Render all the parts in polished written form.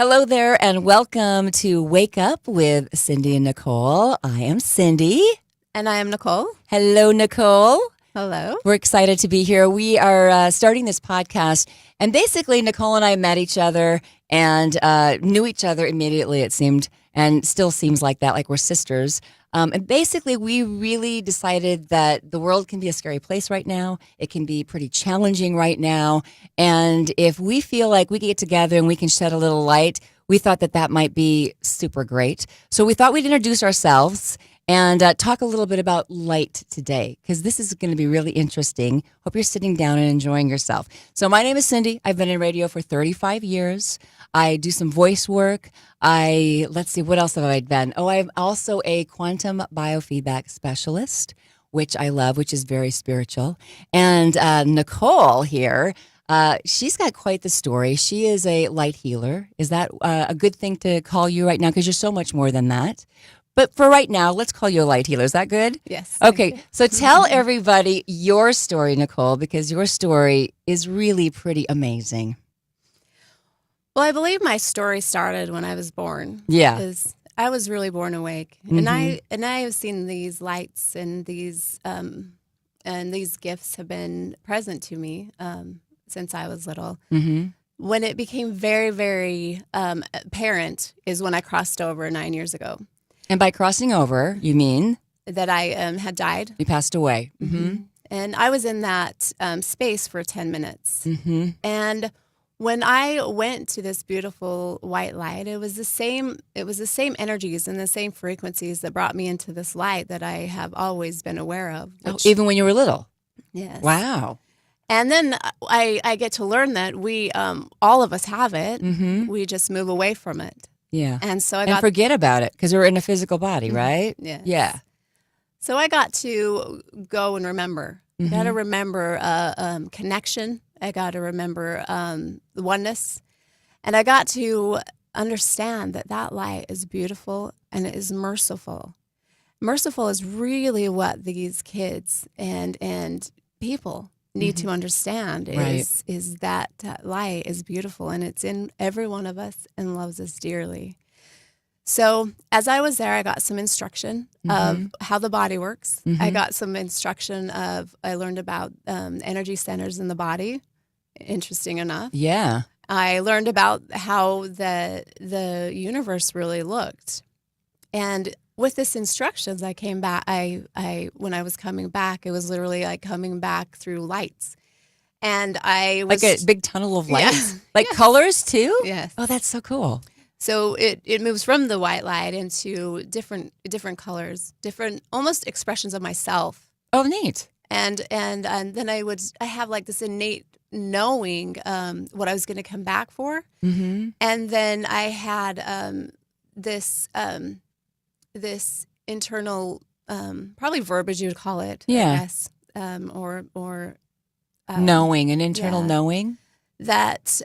Hello there, and welcome to Wake Up with Cindy and Nicole. I am Cindy. And I am Nicole. Hello, Nicole. Hello. We're excited to be here. We are starting this podcast, and basically, Nicole and I met each other and knew each other immediately, it seemed, and still seems like that, like we're sisters. And basically, we really decided that the world can be a scary place right now. It can be pretty challenging right now. And if we feel like we can get together and we can shed a little light, we thought that that might be super great. So we thought we'd introduce ourselves and talk a little bit about light today, because this is going to be really interesting. Hope you're sitting down and enjoying yourself. So my name is Cindy. I've been in radio for 35 years. I do some voice work. Let's see, what else have I done? Oh, I'm also a quantum biofeedback specialist, which I love, which is very spiritual. And Nicole here, she's got quite the story. She is a light healer. Is that a good thing to call you right now? Because you're so much more than that. But for right now, let's call you a light healer. Is that good? Yes. Okay. So tell everybody your story, Nicole, because your story is really pretty amazing. Well, I believe my story started when I was born. Yeah. Because I was really born awake. Mm-hmm. And I have seen these lights and these gifts have been present to me since I was little. Mm-hmm. When it became very, very apparent is when I crossed over 9 years ago. And by crossing over, you mean? That I had died. You passed away. Mm-hmm. And I was in that space for 10 minutes. Mm-hmm. And when I went to this beautiful white light, it was the same energies and the same frequencies that brought me into this light that I have always been aware of. Even when you were little? Yes. Wow. And then I get to learn that we, all of us have it. Mm-hmm. We just move away from it. Yeah. And so I forget about it because we're in a physical body, right? Yes. Yeah. So I got to go and remember. Mm-hmm. I got to remember connection. I got to remember the oneness. And I got to understand that that light is beautiful and it is merciful. Merciful is really what these kids and people need to understand is that light is beautiful and it's in every one of us and loves us dearly. So as I was there, I got some instruction of how the body works. Mm-hmm. I got some instruction I learned about energy centers in the body. Interesting enough. Yeah. I learned about how the universe really looked. And with this instructions, I came back. When I was coming back, it was literally like coming back through lights. And I was like a big tunnel of lights? Yeah. Like colors too? Yes. Oh, that's so cool. So it moves from the white light into different colors, different almost expressions of myself. Oh, neat. And then I have like this innate knowing what I was going to come back for. Mm-hmm. And then I had this internal probably verbiage you would call it. Yeah. I guess, or knowing, an internal knowing that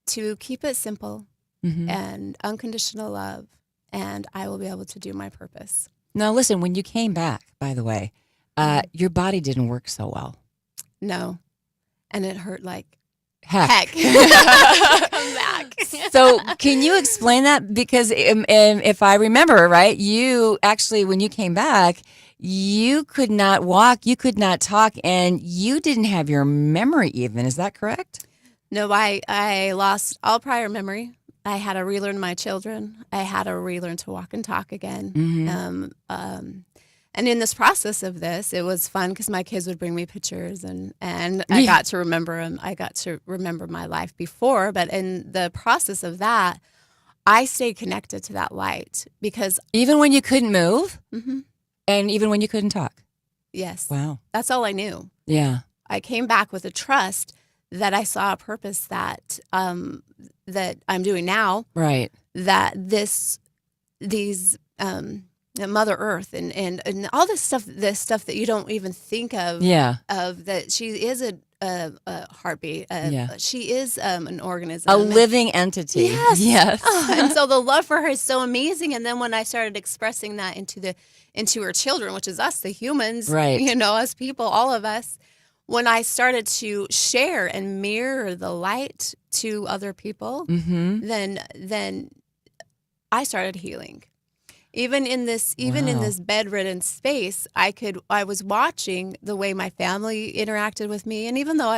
to keep it simple. Mm-hmm. And unconditional love, and I will be able to do my purpose. Now, listen, when you came back, by the way, your body didn't work so well. No. And it hurt like heck. Come back. So can you explain that? Because if I remember right, you actually, when you came back, you could not walk, you could not talk, and you didn't have your memory even. Is that correct? No, I lost all prior memory. I had to relearn my children. I had to relearn to walk and talk again. Mm-hmm. And in this process of this, it was fun because my kids would bring me pictures and I got to remember them. I got to remember my life before. But in the process of that, I stayed connected to that light because... Even when you couldn't move? Mm-hmm. And even when you couldn't talk? Yes. Wow. That's all I knew. Yeah. I came back with a trust that I saw a purpose that that I'm doing now. Right. That these Mother Earth and all this stuff that you don't even think of. Yeah. Of that she is a heartbeat. She is an organism. A living entity. Yes. Yes. And so the love for her is so amazing. And then when I started expressing that into her children, which is us, the humans, right? You know, us people, all of us. when I started to share and mirror the light to other people, then I started healing. Even in this bedridden space, I was watching the way my family interacted with me, and even though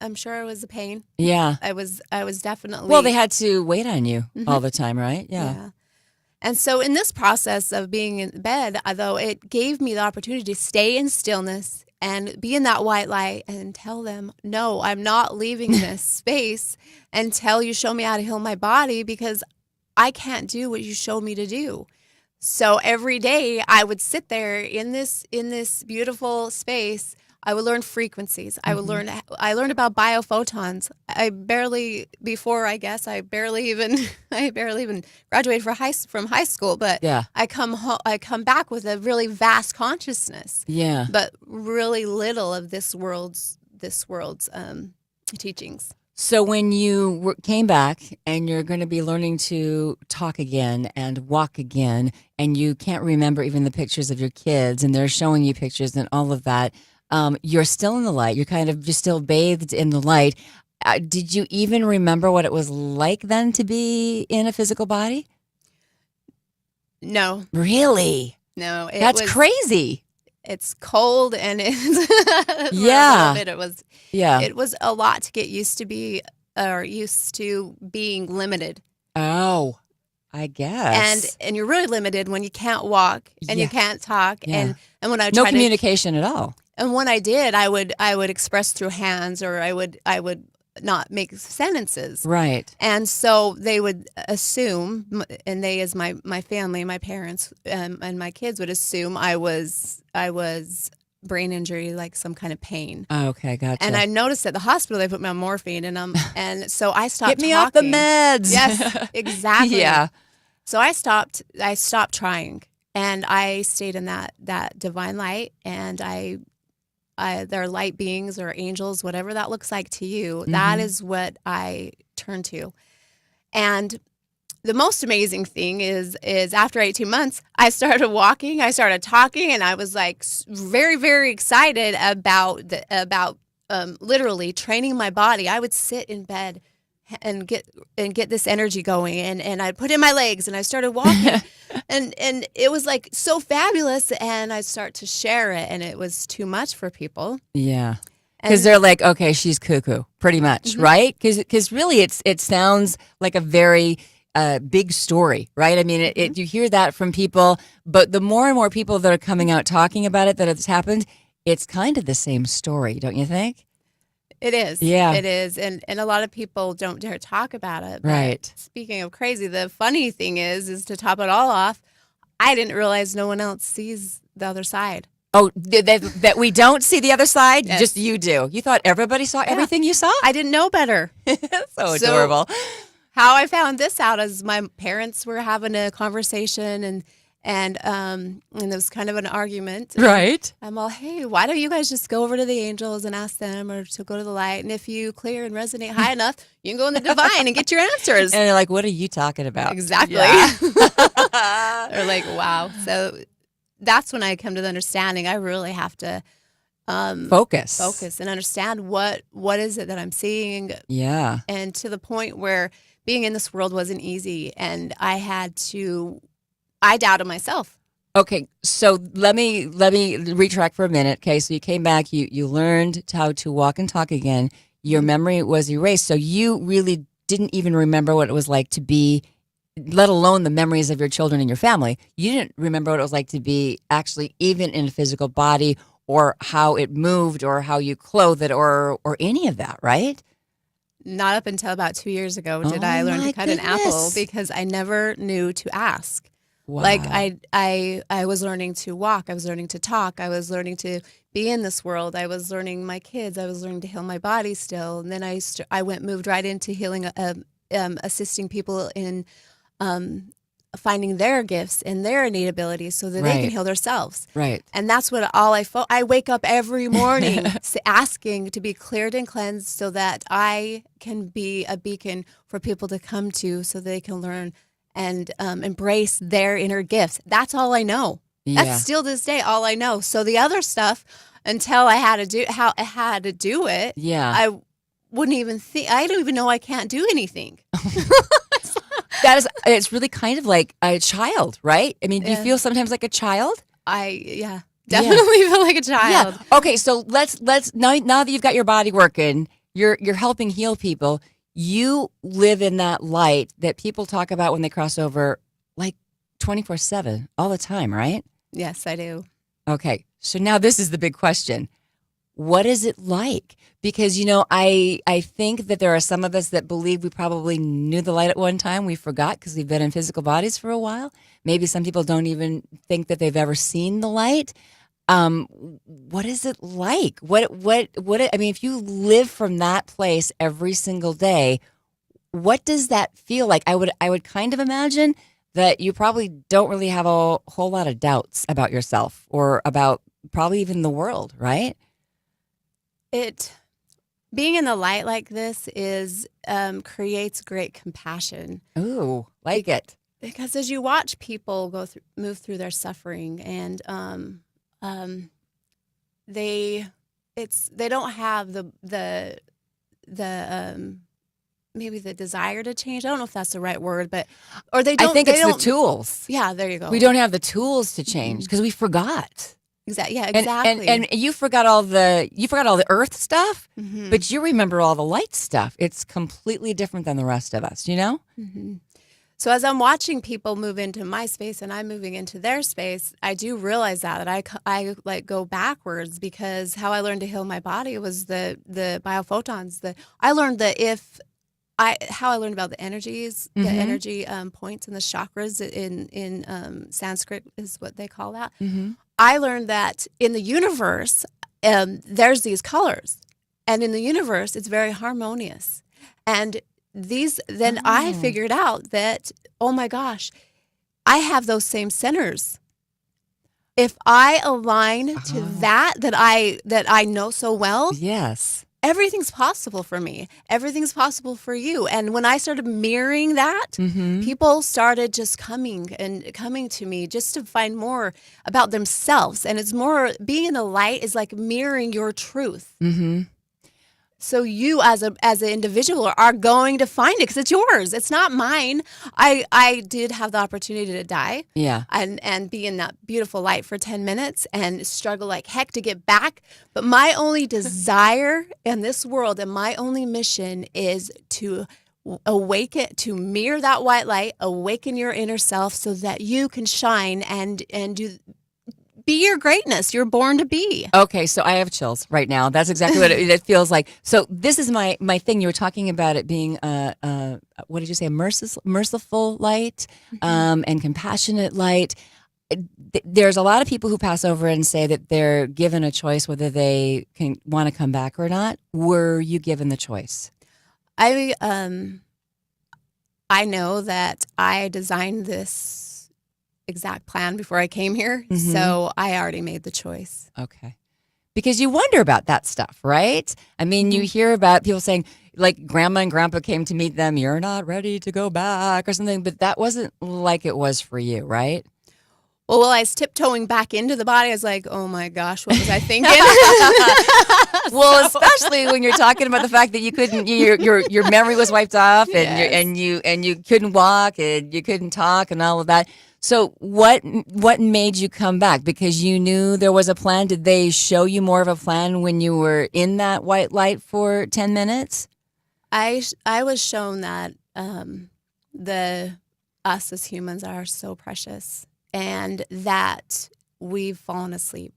I'm sure it was a pain. Yeah. I was definitely. Well, they had to wait on you all the time, right? Yeah. And so in this process of being in bed, though, it gave me the opportunity to stay in stillness and be in that white light and tell them, no, I'm not leaving this space until you show me how to heal my body, because I can't do what you showed me to do. So every day I would sit there in this beautiful space. I would learn frequencies. I learned about biophotons. I barely even graduated from high school, but I come back with a really vast consciousness. Yeah. But really little of this world's teachings. So when you came back and you're going to be learning to talk again and walk again, and you can't remember even the pictures of your kids, and they're showing you pictures and all of that, you're still in the light. You're kind of just still bathed in the light. Did you even remember what it was like then to be in a physical body? No. Really? No. That's crazy. It's cold, and it's it was a lot to get used to being limited. Oh, I guess. And you're really limited when you can't walk and you can't talk and when I no communication at all. And when I did, I would express through hands, or I would not make sentences. Right. And so they would assume, and they, as my family, my parents, and my kids would assume I was brain injury, like some kind of pain. Oh, okay, gotcha. And I noticed at the hospital they put me on morphine, and so I stopped. Get me talking. off the meds. Yes, exactly. Yeah. So I stopped trying, and I stayed in that divine light, and they're light beings or angels, whatever that looks like to you. That is what I turn to. And the most amazing thing is after 18 months, I started walking, I started talking, and I was like very, very excited about literally training my body. I would sit in bed and get this energy going, and I'd put in my legs, and I started walking, and it was like so fabulous, and I'd start to share it, and it was too much for people. Yeah, because they're like, okay, she's cuckoo, pretty much, right? Because really, it sounds like a very big story, right? I mean, you hear that from people, but the more and more people that are coming out talking about it, that it's happened, it's kind of the same story, don't you think? It is. Yeah. It is. And a lot of people don't dare talk about it. But right. Speaking of crazy, the funny thing is to top it all off, I didn't realize no one else sees the other side. Oh, that we don't see the other side? Yes. Just you do. You thought everybody saw everything you saw? I didn't know better. So adorable. How I found this out is my parents were having a conversation, and there was kind of an argument. Right. I'm all, hey, why don't you guys just go over to the angels and ask them, or to go to the light? And if you clear and resonate high enough, you can go in the divine and get your answers. And they're like, what are you talking about? Exactly. Yeah. They're like, wow. So that's when I come to the understanding I really have to focus and understand what is it that I'm seeing. Yeah. And to the point where being in this world wasn't easy, and I doubted myself. Okay, so let me retract for a minute. Okay, so you came back, you learned how to walk and talk again. Your memory was erased, so you really didn't even remember what it was like to be, let alone the memories of your children and your family. You didn't remember what it was like to be actually even in a physical body, or how it moved, or how you clothed it, or any of that, right? Not up until about 2 years ago did I learn to cut an apple, because I never knew to ask. Wow. Like I was learning to walk. I was learning to talk. I was learning to be in this world. I was learning my kids. I was learning to heal my body still. And then I moved right into healing, assisting people in finding their gifts and their innate abilities, so that they can heal themselves. Right. And that's what I wake up every morning asking to be cleared and cleansed, so that I can be a beacon for people to come to, so they can learn and embrace their inner gifts. That's all I know. Yeah. That's still this day all I know. So the other stuff, until I had to do it, Yeah. I wouldn't even think. I don't even know I can't do anything. It's really kind of like a child, right? I mean, do you feel sometimes like a child? Definitely feel like a child. Yeah. Okay, so let's now that you've got your body working, you're helping heal people. You live in that light that people talk about when they cross over, like 24/7, all the time, right? Yes, I do. Okay, so now this is the big question. What is it like? Because, I think that there are some of us that believe we probably knew the light at one time. We forgot because we've been in physical bodies for a while. Maybe some people don't even think that they've ever seen the light. What is it like? I mean, if you live from that place every single day, what does that feel like? I would kind of imagine that you probably don't really have a whole lot of doubts about yourself or about probably even the world, right? Being in the light like this creates great compassion. Ooh, like it. Because as you watch people move through their suffering, and they don't have the maybe the desire to change. I don't know if that's the right word, or they don't. I think it's the tools. Yeah, there you go. We don't have the tools to change because we forgot. Exactly. Yeah, exactly. And you forgot all the earth stuff, but you remember all the light stuff. It's completely different than the rest of us, Mm-hmm. So as I'm watching people move into my space and I'm moving into their space, I do realize that I like go backwards, because how I learned to heal my body was the biophotons. I learned that how I learned about the energies, the energy points and the chakras in Sanskrit is what they call that. Mm-hmm. I learned that in the universe, there's these colors, and in the universe, it's very harmonious. And then I figured out that, oh my gosh, I have those same centers. If I align to that I know so well, yes, everything's possible for me. Everything's possible for you. And when I started mirroring that, people started just coming to me just to find more about themselves. And it's more, being in the light is like mirroring your truth. Mm-hmm. So you as an individual are going to find it because it's yours. It's not mine. I did have the opportunity to die, and be in that beautiful light for 10 minutes and struggle like heck to get back. But my only desire in this world and my only mission is to awaken, to mirror that white light, awaken your inner self so that you can shine and be your greatness you're born to be. Okay, so I have chills right now. That's exactly what it feels like. So this is my thing. You were talking about it being what did you say? A merciful light, and compassionate light. There's a lot of people who pass over and say that they're given a choice whether they can want to come back or not. Were you given the choice? I know that I designed this exact plan before I came here. So I already made the choice. Okay. Because you wonder about that stuff, right? I mean, you hear about people saying, like, grandma and grandpa came to meet them, you're not ready to go back or something, but that wasn't like it was for you, right? Well, while I was tiptoeing back into the body, I was like, oh my gosh, what was I thinking? Well, especially when you're talking about the fact that you couldn't, your memory was wiped off, and you couldn't walk and you couldn't talk and all of that. So what made you come back? Because you knew there was a plan? Did they show you more of a plan when you were in that white light for 10 minutes? I was shown that us as humans are so precious and that we've fallen asleep.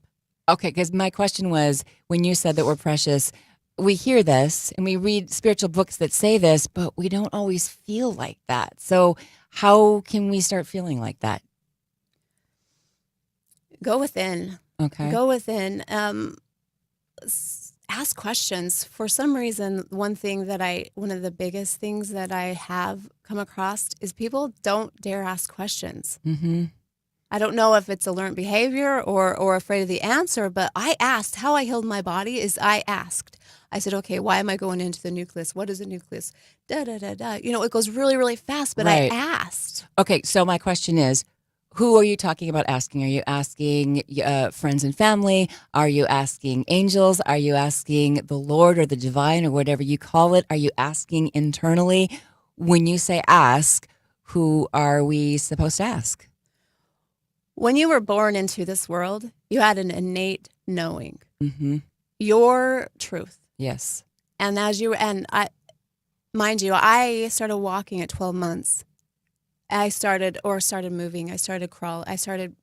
Okay, because my question was, when you said that we're precious, we hear this and we read spiritual books that say this, but we don't always feel like that. So how can we start feeling like that? Go within. Okay. Go within. Ask questions. For some reason, one of the biggest things that I have come across is people don't dare ask questions. Mm-hmm. I don't know if it's a learned behavior or afraid of the answer, but I asked. How I healed my body is I asked. I said, okay, why am I going into the nucleus? What is a nucleus? Da, da, da, da. It goes really, really fast, but right. I asked. Okay, so my question is, Who are you talking about asking? Are you asking friends and family? Are you asking angels? Are you asking the Lord or the divine or whatever you call it? Are you asking internally? When you say ask, who are we supposed to ask? When you were born into this world, you had an innate knowing, Mm-hmm. your truth. Yes. And mind you, I started walking at 12 months. I started moving. I started crawl. I started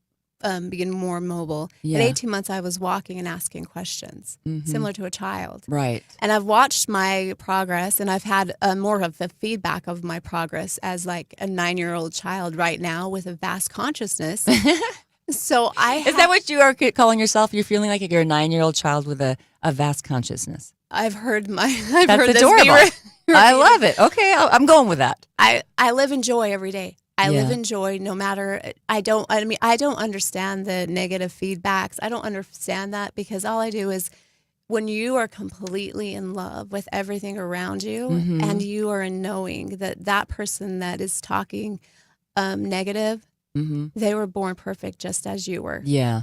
being more mobile. Yeah. At 18 months, I was walking and asking questions, similar to a child. Right. And I've watched my progress, and I've had more of the feedback of my progress as like a 9-year-old child right now with a vast consciousness. So Is that what you are calling yourself? You're feeling like you're a 9-year-old child with a vast consciousness. I've heard That's this adorable. I love it. Okay, I'm going with that. I live in joy every day. I Yeah. live in joy no matter. I don't understand the negative feedbacks. I don't understand that because all I do is when you are completely in love with everything around you and you are in knowing that person that is talking negative, they were born perfect just as you were. Yeah.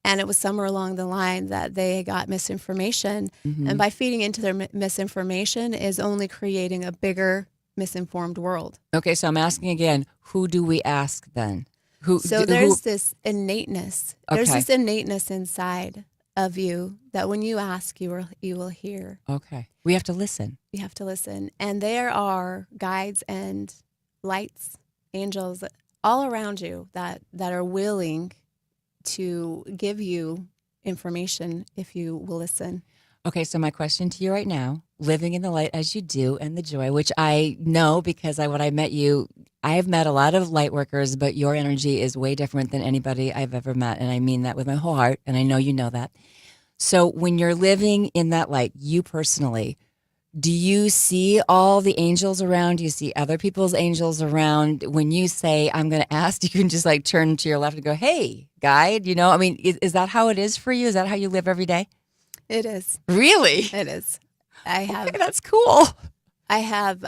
And it was somewhere along the line that they got misinformation. And by feeding into their misinformation is only creating a bigger misinformed world. Okay, so I'm asking again, who do we ask then? There's this innateness. There's Okay. this innateness inside of you that when you ask, you will hear. Okay. We have to listen. You have to listen. And there are guides and lights, angels all around you that are willing to give you information if you will listen. Okay, so my question to you right now, living in the light as you do and the joy, which I know because when I met you, I have met a lot of light workers, but your energy is way different than anybody I've ever met. And I mean that with my whole heart. And I know you know that. So when you're living in that light, you personally, do you see all the angels around? Do you see other people's angels around? When you say, I'm going to ask, you can just like turn to your left and go, hey, guide, you know? I mean, is that how it is for you? Is that how you live every day? It is. Really? It is. Okay, that's cool. I have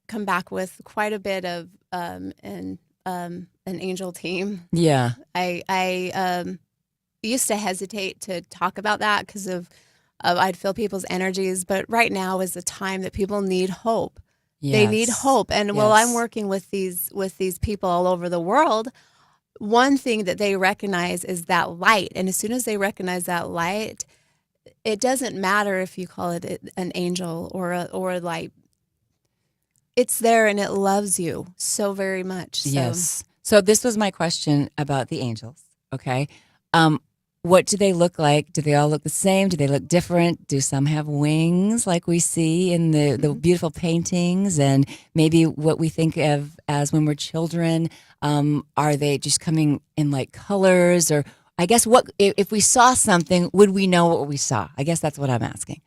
come back with quite a bit of an angel team. Yeah. I used to hesitate to talk about that because of I'd feel people's energies, but right now is the time that people need hope. Yes. They need hope, and while I'm Yes. working with these people all over the world, one thing that they recognize is that light, and as soon as they recognize that light, it doesn't matter if you call it an angel or like it's there and it loves you so very much. So. Yes. So this was my question about the angels. Okay. What do they look like? Do they all look the same? Do they look different? Do some have wings like we see in the beautiful paintings and maybe what we think of as when we're children? Are they just coming in like colors or I guess what if we saw something, would we know what we saw? I guess that's what I'm asking.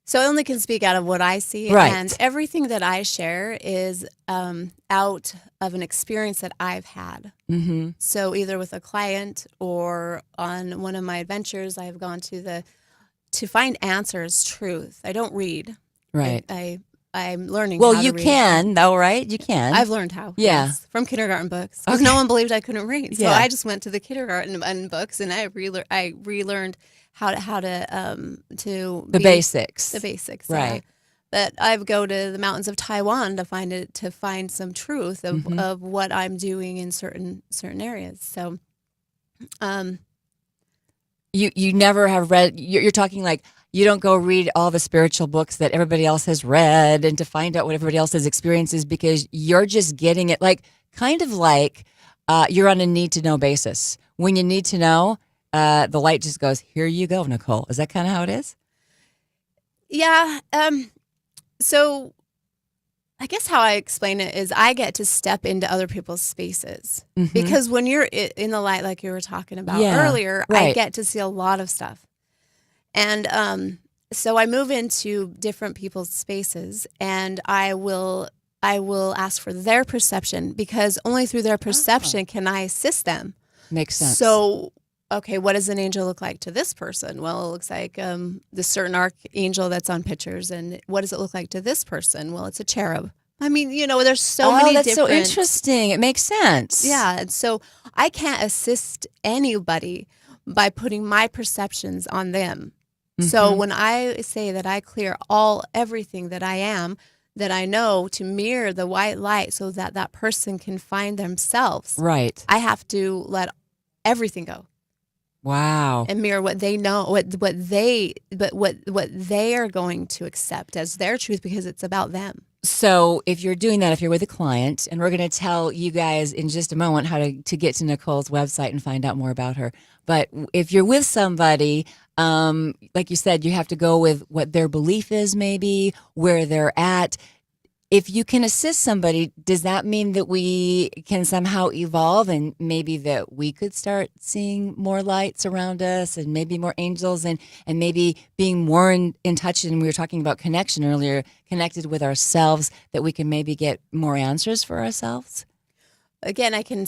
So I only can speak out of what I see. Right. And everything that I share is out of an experience that I've had. Mm-hmm. So either with a client or on one of my adventures, I've gone to find answers, truth. I don't read. Right. I'm learning Well, how you to read. can though, right? You can. I've learned how. Yeah. Yes, from kindergarten books. Because Okay. no one believed I couldn't read. So Yeah. I just went to the kindergarten books and I relearned how to the basics. The basics, Right. That I go to the mountains of Taiwan to find some truth of what I'm doing in certain areas. So, You never have read. You're talking like you don't go read all the spiritual books that everybody else has read and to find out what everybody else's experience is because you're just getting it like kind of like you're on a need to know basis. When you need to know, the light just goes, here you go, Nicole. Is that kind of how it is? yeah. So, I guess how I explain it is I get to step into other people's spaces because when you're in the light, like you were talking about earlier, I right. get to see a lot of stuff. And so I move into different people's spaces and I will ask for their perception because only through their perception can I assist them. Makes sense. So, okay, what does an angel look like to this person? Well, it looks like the certain archangel that's on pictures. And what does it look like to this person? Well, it's a cherub. I mean, there's so many that's different. so interesting. It makes sense. Yeah, and so I can't assist anybody by putting my perceptions on them. So when I say that I clear everything that I am, that I know to mirror the white light so that that person can find themselves, Right. I have to let everything go Wow. and mirror what they know, what they are going to accept as their truth, because it's about them. So if you're doing that, if you're with a client, and we're going to tell you guys in just a moment how to get to Nicole's website and find out more about her. But if you're with somebody, like you said, you have to go with what their belief is, maybe where they're at. If you can assist somebody, does that mean that we can somehow evolve and maybe that we could start seeing more lights around us and maybe more angels and maybe being more in touch? And we were talking about connection earlier, connected with ourselves, that we can maybe get more answers for ourselves? Again, I can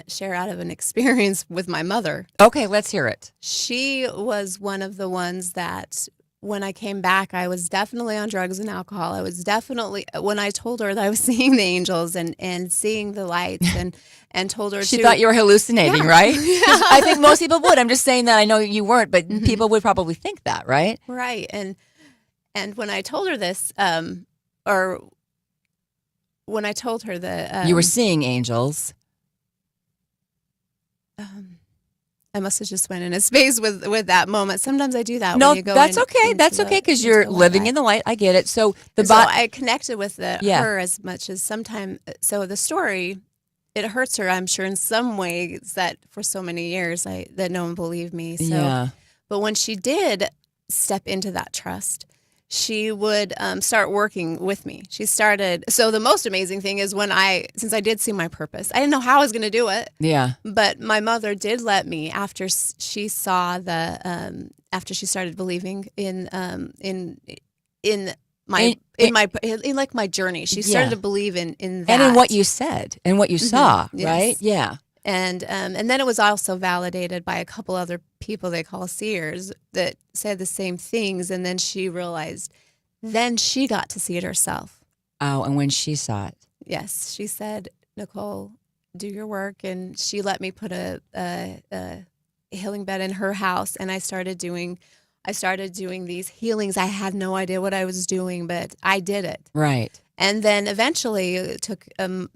share out of an experience with my mother. Okay, let's hear it. She was one of the ones that when I came back, I was definitely on drugs and alcohol. I was definitely, when I told her that I was seeing the angels and seeing the lights and told her She thought you were hallucinating, Yeah. right? Yeah. I think most people would. I'm just saying that. I know you weren't, but people would probably think that, right? Right. And when I told her this, or when I told her that You were seeing angels. I must have just went in a space with that moment. Sometimes I do that. No, when you go that's in, okay. into That's okay because into you're the white living light. in the light. I get it. So the So bot. I connected with Yeah. her as much as sometimes. So the story, it hurts her, I'm sure, in some ways that for so many years that no one believed me. So, Yeah. but when she did step into that trust, she would start working with me. She started. So the most amazing thing is since I did see my purpose, I didn't know how I was going to do it. Yeah. But my mother did let me after she saw after she started believing in my journey. She started to believe in that. And in what you said and what you saw, Yes. right? Yeah. And then it was also validated by a couple other people they call seers that said the same things. And then she realized, then she got to see it herself. Oh, and when she saw it. Yes, she said, Nicole, do your work. And she let me put a healing bed in her house. And I started doing these healings. I had no idea what I was doing, but I did it. Right. And then eventually, it took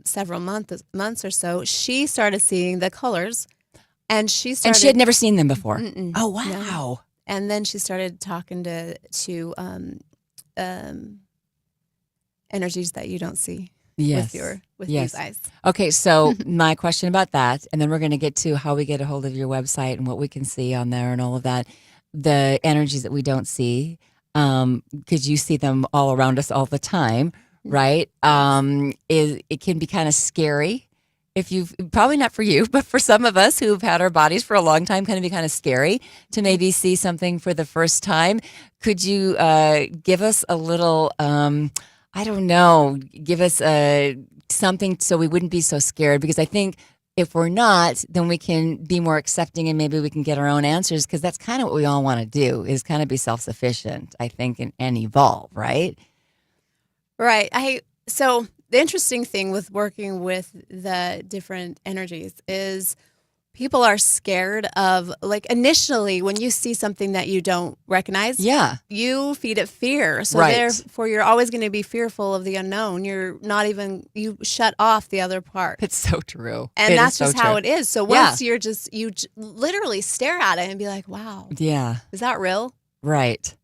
several months or so, she started seeing the colors. And she had never seen them before. Mm-mm. Oh, wow. No. And then she started talking to energies that you don't see Yes. with Yes. these eyes. Okay, so my question about that, and then we're going to get to how we get a hold of your website and what we can see on there and all of that. The energies that we don't see, because you see them all around us all the time, right? It can be kind of scary. If you've probably not for you, but for some of us who've had our bodies for a long time, kind of be kind of scary to maybe see something for the first time. Could you give us a little? I don't know. Give us something so we wouldn't be so scared, because I think if we're not, then we can be more accepting and maybe we can get our own answers, because that's kind of what we all want to do, is kind of be self-sufficient, I think, and evolve, right? Right. So the interesting thing with working with the different energies is people are scared of, like, initially when you see something that you don't recognize, Yeah. you feed it fear. So Right. therefore you're always going to be fearful of the unknown. You shut off the other part. It's so true. And It that's is so just how true. it is. So once you literally stare at it and be like, wow, Yeah, is that real? right.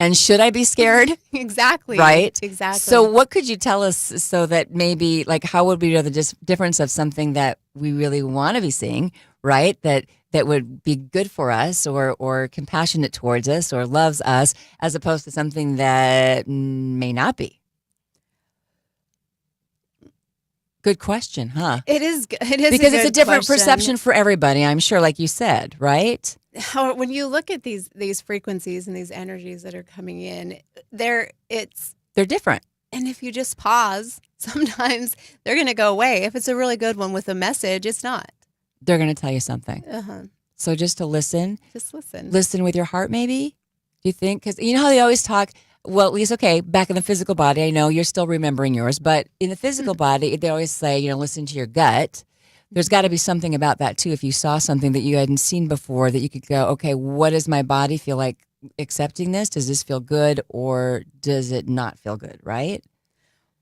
And should I be scared? Exactly. Right? Exactly. So what could you tell us so that maybe, like, how would we know the difference of something that we really want to be seeing, right? That would be good for us or compassionate towards us or loves us, as opposed to something that may not be? Good question, huh? It is Because it's a good different question. perception for everybody, I'm sure, like you said, right? When you look at these frequencies and these energies that are coming in, They're different. and if you just pause, sometimes they're going to go away. If it's a really good one with a message, it's not. They're going to tell you something. So just to listen. Just listen. Listen with your heart, maybe? Do you think? Because you know how they always talk Well, at least, okay, back in the physical body, I know you're still remembering yours, but in the physical body, they always say, listen to your gut. There's got to be something about that too. If you saw something that you hadn't seen before, that you could go, okay, what does my body feel like accepting this? Does this feel good or does it not feel good, right?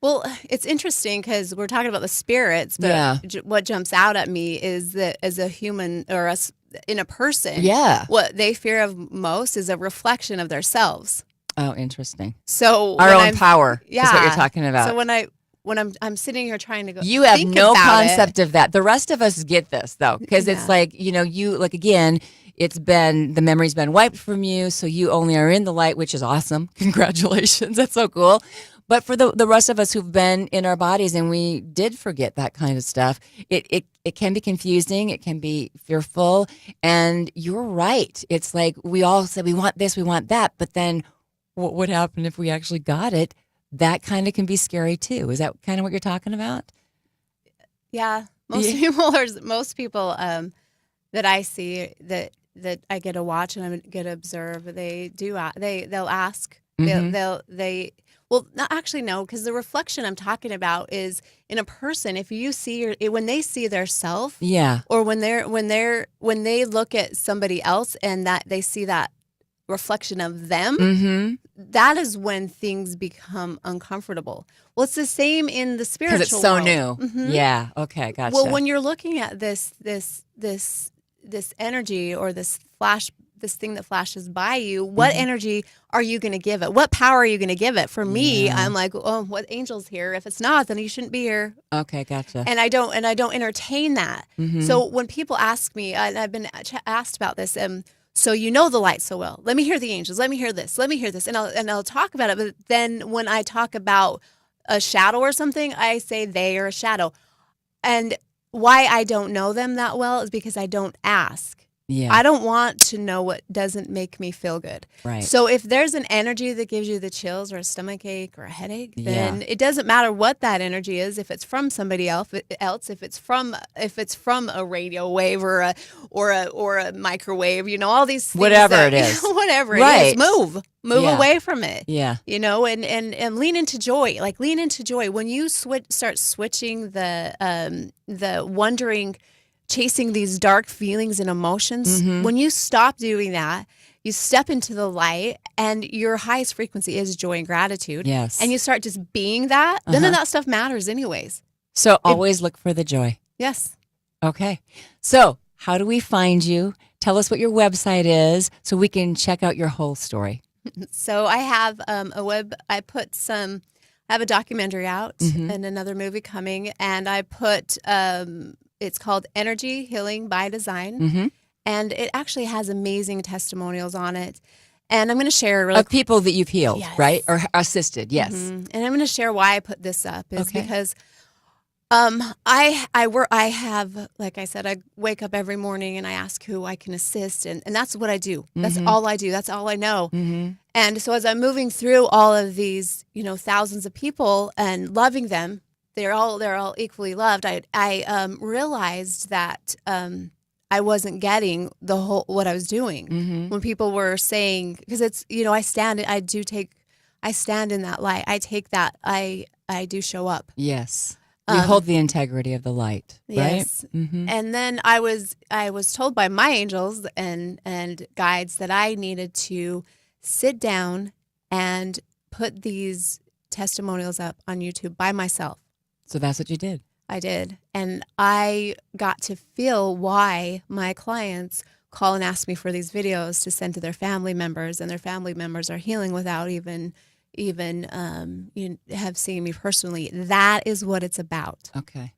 Well, it's interesting because we're talking about the spirits, but Yeah. What jumps out at me is that as a human or us in a person, Yeah. what they fear of most is a reflection of themselves. Oh, interesting. So Our when own I'm- power is what you're yeah. talking about. So when I'm sitting here trying to go, You have think no about concept of that. The rest of us get this though, because it's Yeah. like, you like, again, the memory's been wiped from you. So you only are in the light, which is awesome. Congratulations. That's so cool. But for the rest of us who've been in our bodies and we did forget that kind of stuff, it can be confusing. It can be fearful. And you're right. It's like we all said, we want this, we want that. But then what would happen if we actually got it? That kind of can be scary too. Is that kind of what you're talking about? Yeah, most people that I see that I get to watch and I get to observe, they'll ask. Mhm. Well, not actually no, because the reflection I'm talking about is in a person. If you see when they see their self, Yeah. or when they look at somebody else and that they see that reflection of them, Mm-hmm. that is when things become uncomfortable. Well, it's the same in the spiritual Because it's so world. new. Mhm. Yeah. Okay. Gotcha. Well, when you're looking at this energy or this thing that flashes by you, what energy are you going to give it? What power are you going to give it? For me, Yeah. I'm like, oh, what angel's here? If it's not, then you shouldn't be here. Okay. Gotcha. And I don't entertain that. Mhm. So when people ask me, and I've been asked about this, so you know the light so well. Let me hear the angels. Let me hear this. Let me hear this. And I'll talk about it. But then when I talk about a shadow or something, I say they are a shadow. And why I don't know them that well is because I don't ask. Yeah. I don't want to know what doesn't make me feel good. Right. So if there's an energy that gives you the chills or a stomach ache or a headache, then Yeah. it doesn't matter what that energy is. If it's from somebody else, if it's from a radio wave or a microwave, all these things Whatever it is. whatever it Right. is, move Yeah. away from it. Yeah. And lean into joy. Like lean into joy when you start switching the wondering, chasing these dark feelings and emotions. Mhm. When you stop doing that, you step into the light, and your highest frequency is joy and gratitude. Yes. And you start just being that, none of that stuff matters anyways. So always look for the joy. Yes. Okay. So how do we find you? Tell us what your website is so we can check out your whole story. So I have I have a documentary out Mhm. and another movie coming, and I put it's called Energy Healing by Design. Mm-hmm. And it actually has amazing testimonials on it. And I'm going to share really Of people that you've healed, Yes. right? Or assisted. Yes. And I'm going to share why I put this up is Okay. because I have, like I said, I wake up every morning and I ask who I can assist, and that's what I do. That's all I do. That's all I know. Mm-hmm. And so as I'm moving through all of these, thousands of people and loving them, they're all equally loved. I realized that I wasn't getting the whole what I was doing Mm-hmm. when people were saying, because it's I stand in that light. I take that. I do show up. Yes. We hold the integrity of the light, right? Yes. Mm-hmm. And then I was told by my angels and guides that I needed to sit down and put these testimonials up on YouTube by myself. So that's what you did. I did. And I got to feel why my clients call and ask me for these videos to send to their family members, and their family members are healing without even have seen me personally. That is what it's about. Okay.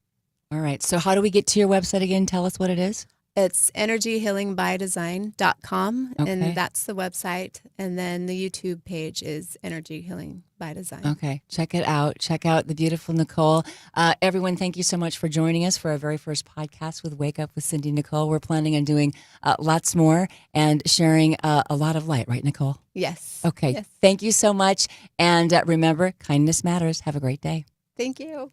All right. So how do we get to your website again? Tell us what it is. It's energyhealingbydesign.com, Okay. and that's the website. And then the YouTube page is Energy Healing by Design. Okay. Check it out. Check out the beautiful Nicole. Everyone, thank you so much for joining us for our very first podcast with Wake Up with Cindy and Nicole. We're planning on doing lots more and sharing a lot of light, right, Nicole? Yes. Okay. Yes. Thank you so much. And remember, kindness matters. Have a great day. Thank you.